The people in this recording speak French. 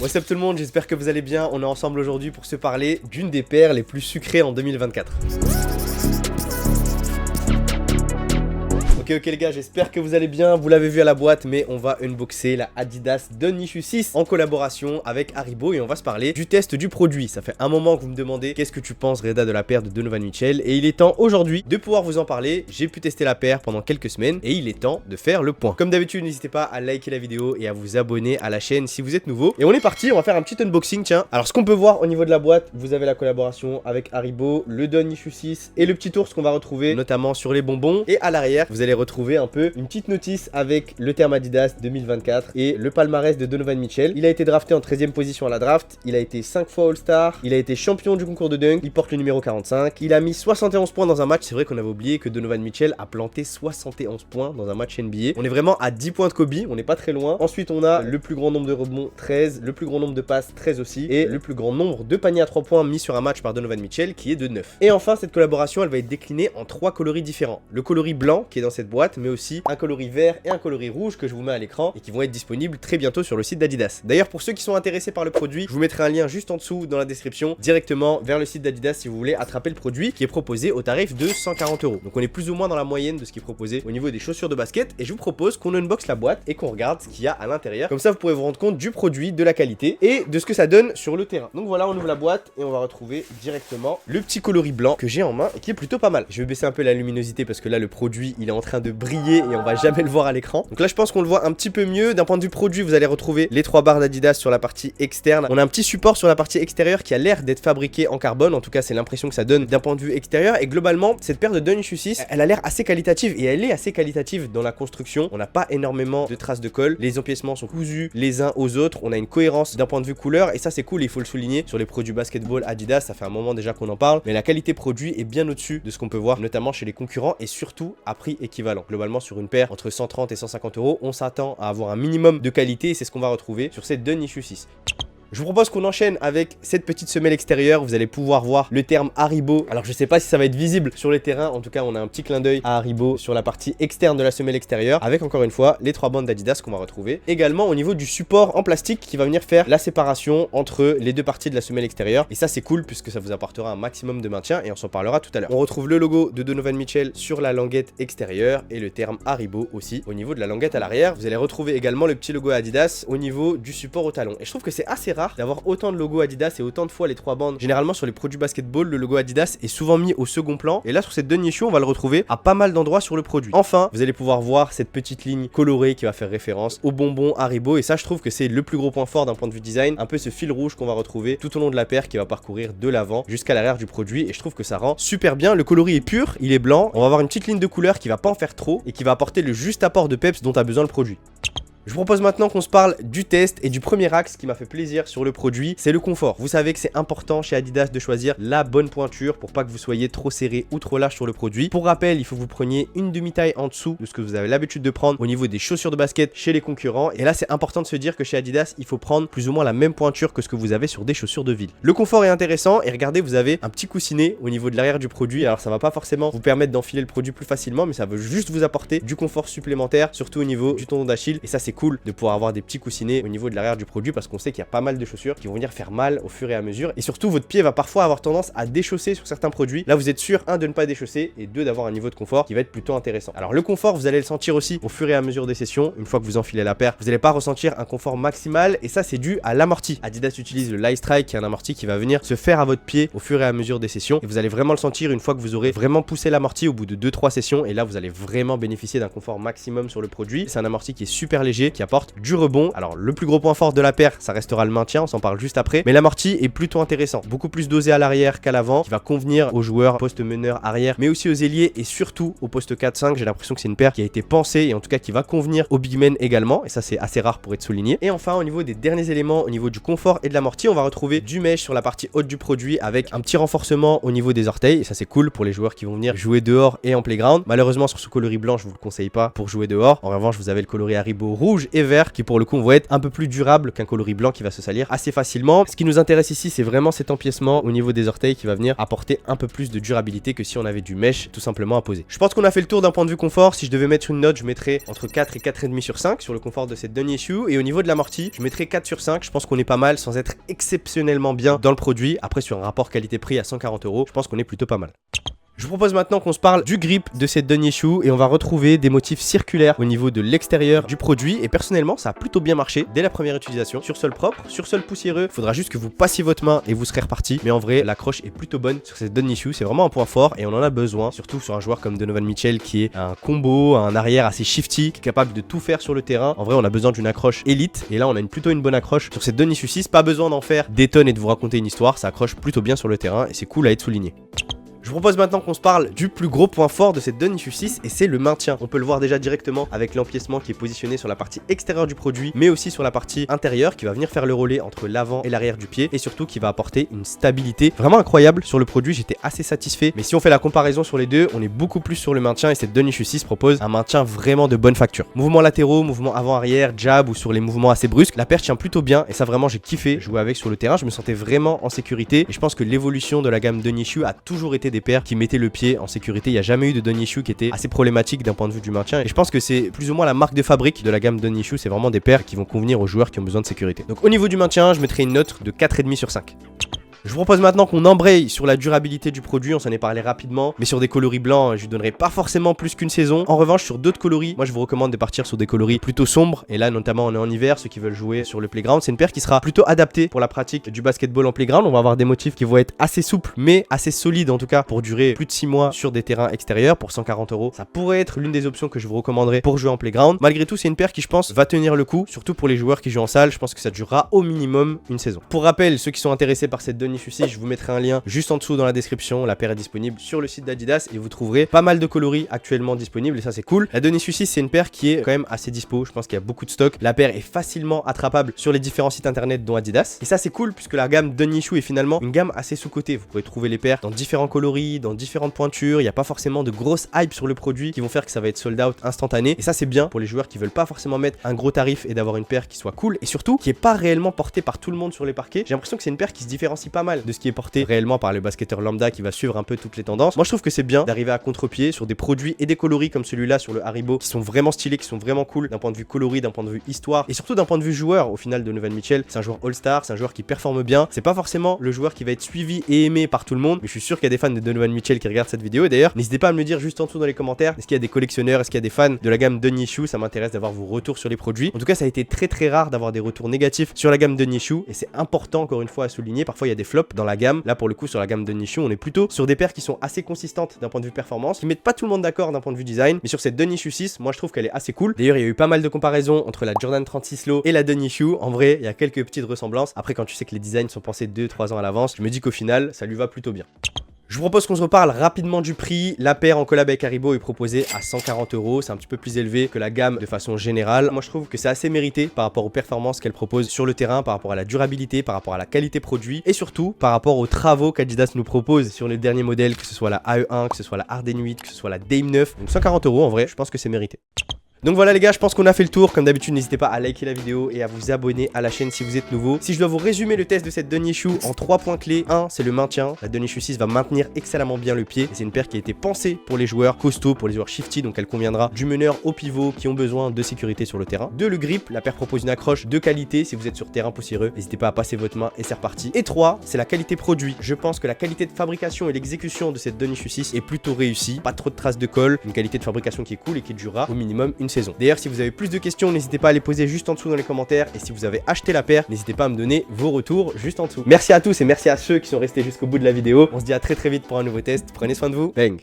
What's up tout le monde, j'espère que vous allez bien. On est ensemble aujourd'hui pour se parler d'une des paires les plus sucrées en 2024. Ok les gars, j'espère que vous allez bien, vous l'avez vu à la boîte, mais on va unboxer la Adidas Dun Issue 6 en collaboration avec Haribo et on va se parler du test du produit. Ça fait un moment que vous me demandez qu'est-ce que tu penses Reda de la paire de Donovan Mitchell et il est temps aujourd'hui de pouvoir vous en parler. J'ai pu tester la paire pendant quelques semaines et il est temps de faire le point. Comme d'habitude, n'hésitez pas à liker la vidéo et à vous abonner à la chaîne si vous êtes nouveau. Et on est parti, on va faire un petit unboxing, tiens. Alors ce qu'on peut voir au niveau de la boîte, vous avez la collaboration avec Haribo, le Dun Issue 6 et le petit ours qu'on va retrouver notamment sur les bonbons. Et à l'arrière, vous allez retrouver un peu une petite notice avec le terme Adidas 2024 et le palmarès de Donovan Mitchell. Il a été drafté en 13e position à la draft, il a été 5 fois All-Star, il a été champion du concours de dunk, il porte le numéro 45, il a mis 71 points dans un match. C'est vrai qu'on avait oublié que Donovan Mitchell a planté 71 points dans un match NBA. On est vraiment à 10 points de Kobe, on n'est pas très loin. Ensuite on a le plus grand nombre de rebonds 13, le plus grand nombre de passes 13 aussi et le plus grand nombre de paniers à 3 points mis sur un match par Donovan Mitchell qui est de 9. Et enfin cette collaboration elle va être déclinée en 3 coloris différents. Le coloris blanc qui est dans cette boîte mais aussi un coloris vert et un coloris rouge que je vous mets à l'écran et qui vont être disponibles très bientôt sur le site d'Adidas. D'ailleurs pour ceux qui sont intéressés par le produit, je vous mettrai un lien juste en dessous dans la description directement vers le site d'Adidas si vous voulez attraper le produit qui est proposé au tarif de 140 €. Donc on est plus ou moins dans la moyenne de ce qui est proposé au niveau des chaussures de basket et je vous propose qu'on unbox la boîte et qu'on regarde ce qu'il y a à l'intérieur. Comme ça vous pourrez vous rendre compte du produit, de la qualité et de ce que ça donne sur le terrain. Donc voilà, on ouvre la boîte et on va retrouver directement le petit coloris blanc que j'ai en main et qui est plutôt pas mal. Je vais baisser un peu la luminosité parce que là le produit il est en train de briller et on va jamais le voir à l'écran. Donc là je pense qu'on le voit un petit peu mieux. D'un point de vue produit, vous allez retrouver les 3 barres d'Adidas sur la partie externe. On a un petit support sur la partie extérieure qui a l'air d'être fabriqué en carbone. En tout cas c'est l'impression que ça donne d'un point de vue extérieur. Et globalement cette paire de Dun Issue 6 elle a l'air assez qualitative et elle est assez qualitative dans la construction. On n'a pas énormément de traces de colle. Les empiècements sont cousus les uns aux autres. On a une cohérence d'un point de vue couleur et ça c'est cool, il faut le souligner. Sur les produits basketball Adidas, ça fait un moment déjà qu'on en parle, mais la qualité produit est bien au-dessus de ce qu'on peut voir notamment chez les concurrents et surtout à prix équivalent. Globalement sur une paire entre 130 et 150 €, on s'attend à avoir un minimum de qualité et c'est ce qu'on va retrouver sur cette Dun Issue 6. Je vous propose qu'on enchaîne avec cette petite semelle extérieure. Vous allez pouvoir voir le terme Haribo. Alors je sais pas si ça va être visible sur les terrains. En tout cas on a un petit clin d'œil à Haribo sur la partie externe de la semelle extérieure. Avec encore une fois les 3 bandes d'Adidas qu'on va retrouver. Également au niveau du support en plastique qui va venir faire la séparation entre les deux parties de la semelle extérieure. Et ça c'est cool puisque ça vous apportera un maximum de maintien et on s'en parlera tout à l'heure. On retrouve le logo de Donovan Mitchell sur la languette extérieure et le terme Haribo aussi au niveau de la languette à l'arrière. Vous allez retrouver également le petit logo Adidas au niveau du support au talon. Et je trouve que c'est assez rare d'avoir autant de logos Adidas et autant de fois les 3 bandes. Généralement sur les produits basketball, le logo Adidas est souvent mis au second plan. Et là sur cette Dun Issue, on va le retrouver à pas mal d'endroits sur le produit. Enfin, vous allez pouvoir voir cette petite ligne colorée qui va faire référence au bonbon Haribo. Et ça, je trouve que c'est le plus gros point fort d'un point de vue design. Un peu ce fil rouge qu'on va retrouver tout au long de la paire qui va parcourir de l'avant jusqu'à l'arrière du produit. Et je trouve que ça rend super bien. Le coloris est pur, il est blanc. On va avoir une petite ligne de couleur qui va pas en faire trop et qui va apporter le juste apport de peps dont a besoin le produit. Je vous propose maintenant qu'on se parle du test et du premier axe qui m'a fait plaisir sur le produit, c'est le confort. Vous savez que c'est important chez Adidas de choisir la bonne pointure pour pas que vous soyez trop serré ou trop lâche sur le produit. Pour rappel, il faut que vous preniez une demi-taille en dessous de ce que vous avez l'habitude de prendre au niveau des chaussures de basket chez les concurrents. Et là, c'est important de se dire que chez Adidas, il faut prendre plus ou moins la même pointure que ce que vous avez sur des chaussures de ville. Le confort est intéressant et regardez, vous avez un petit coussinet au niveau de l'arrière du produit. Alors ça va pas forcément vous permettre d'enfiler le produit plus facilement, mais ça veut juste vous apporter du confort supplémentaire, surtout au niveau du tendon d'Achille. Et ça, c'est cool de pouvoir avoir des petits coussinets au niveau de l'arrière du produit parce qu'on sait qu'il y a pas mal de chaussures qui vont venir faire mal au fur et à mesure et surtout votre pied va parfois avoir tendance à déchausser sur certains produits. Là vous êtes sûr de ne pas déchausser et d'avoir un niveau de confort qui va être plutôt intéressant. Alors le confort vous allez le sentir aussi au fur et à mesure des sessions. Une fois que vous enfilez la paire, vous n'allez pas ressentir un confort maximal et ça c'est dû à l'amorti. Adidas utilise le Light Strike qui est un amorti qui va venir se faire à votre pied au fur et à mesure des sessions et vous allez vraiment le sentir une fois que vous aurez vraiment poussé l'amorti au bout de 2-3 sessions et là vous allez vraiment bénéficier d'un confort maximum sur le produit. C'est un amorti qui est super léger, qui apporte du rebond. Alors le plus gros point fort de la paire, ça restera le maintien, on s'en parle juste après. Mais l'amorti est plutôt intéressant, beaucoup plus dosé à l'arrière qu'à l'avant, qui va convenir aux joueurs poste meneur arrière, mais aussi aux ailiers et surtout au poste 4-5. J'ai l'impression que c'est une paire qui a été pensée et en tout cas qui va convenir aux big men également. Et ça c'est assez rare pour être souligné. Et enfin au niveau des derniers éléments, au niveau du confort et de l'amorti, on va retrouver du mesh sur la partie haute du produit avec un petit renforcement au niveau des orteils. Et ça c'est cool pour les joueurs qui vont venir jouer dehors et en playground. Malheureusement sur ce coloris blanc, je vous le conseille pas pour jouer dehors. En revanche, vous avez le coloris Haribo rouge rouge et vert qui pour le coup vont être un peu plus durables qu'un coloris blanc qui va se salir assez facilement. Ce qui nous intéresse ici, c'est vraiment cet empiècement au niveau des orteils qui va venir apporter un peu plus de durabilité que si on avait du mesh tout simplement à poser. Je pense qu'on a fait le tour d'un point de vue confort. Si je devais mettre une note, je mettrais entre 4 et 4,5 sur 5 sur le confort de cette Dunny Issue. Et au niveau de l'amorti, je mettrais 4 sur 5. Je pense qu'on est pas mal sans être exceptionnellement bien dans le produit. Après, sur un rapport qualité-prix à 140 €, je pense qu'on est plutôt pas mal. Je vous propose maintenant qu'on se parle du grip de cette Dunny Issue et on va retrouver des motifs circulaires au niveau de l'extérieur du produit et personnellement ça a plutôt bien marché dès la première utilisation. Sur sol propre, sur sol poussiéreux, il faudra juste que vous passiez votre main et vous serez reparti, mais en vrai l'accroche est plutôt bonne sur cette Dunny Issue, c'est vraiment un point fort et on en a besoin, surtout sur un joueur comme Donovan Mitchell qui est un combo, un arrière assez shifty, qui est capable de tout faire sur le terrain. En vrai on a besoin d'une accroche élite et là on a plutôt une bonne accroche sur cette Dunny Issue 6, pas besoin d'en faire des tonnes et de vous raconter une histoire, ça accroche plutôt bien sur le terrain et c'est cool à être souligné. Je vous propose maintenant qu'on se parle du plus gros point fort de cette Dunny Issue 6 et c'est le maintien. On peut le voir déjà directement avec l'empiècement qui est positionné sur la partie extérieure du produit mais aussi sur la partie intérieure qui va venir faire le relais entre l'avant et l'arrière du pied et surtout qui va apporter une stabilité vraiment incroyable sur le produit. J'étais assez satisfait, mais si on fait la comparaison sur les deux, on est beaucoup plus sur le maintien et cette Dunny Issue 6 propose un maintien vraiment de bonne facture. Mouvements latéraux, mouvements avant-arrière, jab ou sur les mouvements assez brusques, la paire tient plutôt bien et ça vraiment j'ai kiffé jouer avec sur le terrain. Je me sentais vraiment en sécurité et je pense que l'évolution de la gamme Dunny Issue a toujours été des paires qui mettaient le pied en sécurité. Il n'y a jamais eu de Dunny Issue qui était assez problématique d'un point de vue du maintien et je pense que c'est plus ou moins la marque de fabrique de la gamme Dunny Issue. C'est vraiment des paires qui vont convenir aux joueurs qui ont besoin de sécurité. Donc au niveau du maintien, je mettrai une note de 4,5 sur 5. Je vous propose maintenant qu'on embraye sur la durabilité du produit, on s'en est parlé rapidement, mais sur des coloris blancs, je lui donnerai pas forcément plus qu'une saison. En revanche, sur d'autres coloris, moi je vous recommande de partir sur des coloris plutôt sombres, et là notamment on est en hiver, ceux qui veulent jouer sur le playground, c'est une paire qui sera plutôt adaptée pour la pratique du basketball en playground. On va avoir des motifs qui vont être assez souples, mais assez solides en tout cas, pour durer plus de 6 mois sur des terrains extérieurs, pour 140 €. Ça pourrait être l'une des options que je vous recommanderais pour jouer en playground. Malgré tout, c'est une paire qui je pense va tenir le coup, surtout pour les joueurs qui jouent en salle, je pense que ça durera au minimum une saison. Pour rappel, ceux qui sont intéressés par cette Dunny Issue 6, je vous mettrai un lien juste en dessous dans la description. La paire est disponible sur le site d'Adidas et vous trouverez pas mal de coloris actuellement disponibles et ça c'est cool. La Dunny Issue 6 c'est une paire qui est quand même assez dispo, je pense qu'il y a beaucoup de stock. La paire est facilement attrapable sur les différents sites internet dont Adidas et ça c'est cool puisque la gamme Dunny Issue est finalement une gamme assez sous-cotée. Vous pourrez trouver les paires dans différents coloris, dans différentes pointures, il n'y a pas forcément de grosses hype sur le produit qui vont faire que ça va être sold out instantané et ça c'est bien pour les joueurs qui veulent pas forcément mettre un gros tarif et d'avoir une paire qui soit cool et surtout qui est pas réellement portée par tout le monde sur les parquets. J'ai l'impression que c'est une paire qui se différencie pas mal de ce qui est porté réellement par le basketteur lambda qui va suivre un peu toutes les tendances. Moi je trouve que c'est bien d'arriver à contre-pied sur des produits et des coloris comme celui-là sur le Haribo qui sont vraiment stylés, qui sont vraiment cool d'un point de vue coloris, d'un point de vue histoire et surtout d'un point de vue joueur. Au final, Donovan Mitchell c'est un joueur all-star, c'est un joueur qui performe bien, c'est pas forcément le joueur qui va être suivi et aimé par tout le monde, mais je suis sûr qu'il y a des fans de Donovan Mitchell qui regardent cette vidéo et d'ailleurs n'hésitez pas à me le dire juste en dessous dans les commentaires. Est-ce qu'il y a des collectionneurs, est-ce qu'il y a des fans de la gamme Dunny Issue? Ça m'intéresse d'avoir vos retours sur les produits. En tout cas ça a été très rare d'avoir des retours négatifs sur la gamme Dunny Issue et c'est important encore une fois à souligner. Parfois il y a des flops dans la gamme, là pour le coup sur la gamme Dunny Issue on est plutôt sur des paires qui sont assez consistantes d'un point de vue performance, qui mettent pas tout le monde d'accord d'un point de vue design, mais sur cette Dunny Issue 6, moi je trouve qu'elle est assez cool. D'ailleurs, il y a eu pas mal de comparaisons entre la Jordan 36 Low et la Dunny Issue. En vrai, il y a quelques petites ressemblances. Après, quand tu sais que les designs sont pensés 2-3 ans à l'avance, je me dis qu'au final, ça lui va plutôt bien. Je vous propose qu'on se reparle rapidement du prix. La paire en collab avec Haribo est proposée à 140 €. C'est un petit peu plus élevé que la gamme de façon générale. Moi, je trouve que c'est assez mérité par rapport aux performances qu'elle propose sur le terrain, par rapport à la durabilité, par rapport à la qualité produit et surtout par rapport aux travaux qu'Adidas nous propose sur les derniers modèles, que ce soit la AE1, que ce soit la Harden 8, que ce soit la Dame 9. Donc 140 € en vrai, je pense que c'est mérité. Donc voilà les gars, je pense qu'on a fait le tour. Comme d'habitude, n'hésitez pas à liker la vidéo et à vous abonner à la chaîne si vous êtes nouveau. Si je dois vous résumer le test de cette Dunny Issue en 3 points clés. 1, c'est le maintien. La Dunny Issue 6 va maintenir excellemment bien le pied. C'est une paire qui a été pensée pour les joueurs costauds, pour les joueurs shifty, donc elle conviendra du meneur au pivot qui ont besoin de sécurité sur le terrain. 2, le grip. La paire propose une accroche de qualité. Si vous êtes sur terrain poussiéreux, n'hésitez pas à passer votre main et c'est reparti. Et 3, c'est la qualité produit. Je pense que la qualité de fabrication et l'exécution de cette Dunny Issue 6 est plutôt réussie. Pas trop de traces de colle, une qualité de fabrication qui est cool et qui durera au minimum une saison. D'ailleurs, si vous avez plus de questions, n'hésitez pas à les poser juste en dessous dans les commentaires. Et si vous avez acheté la paire, n'hésitez pas à me donner vos retours juste en dessous. Merci à tous et merci à ceux qui sont restés jusqu'au bout de la vidéo. On se dit à très vite pour un nouveau test. Prenez soin de vous. Bang.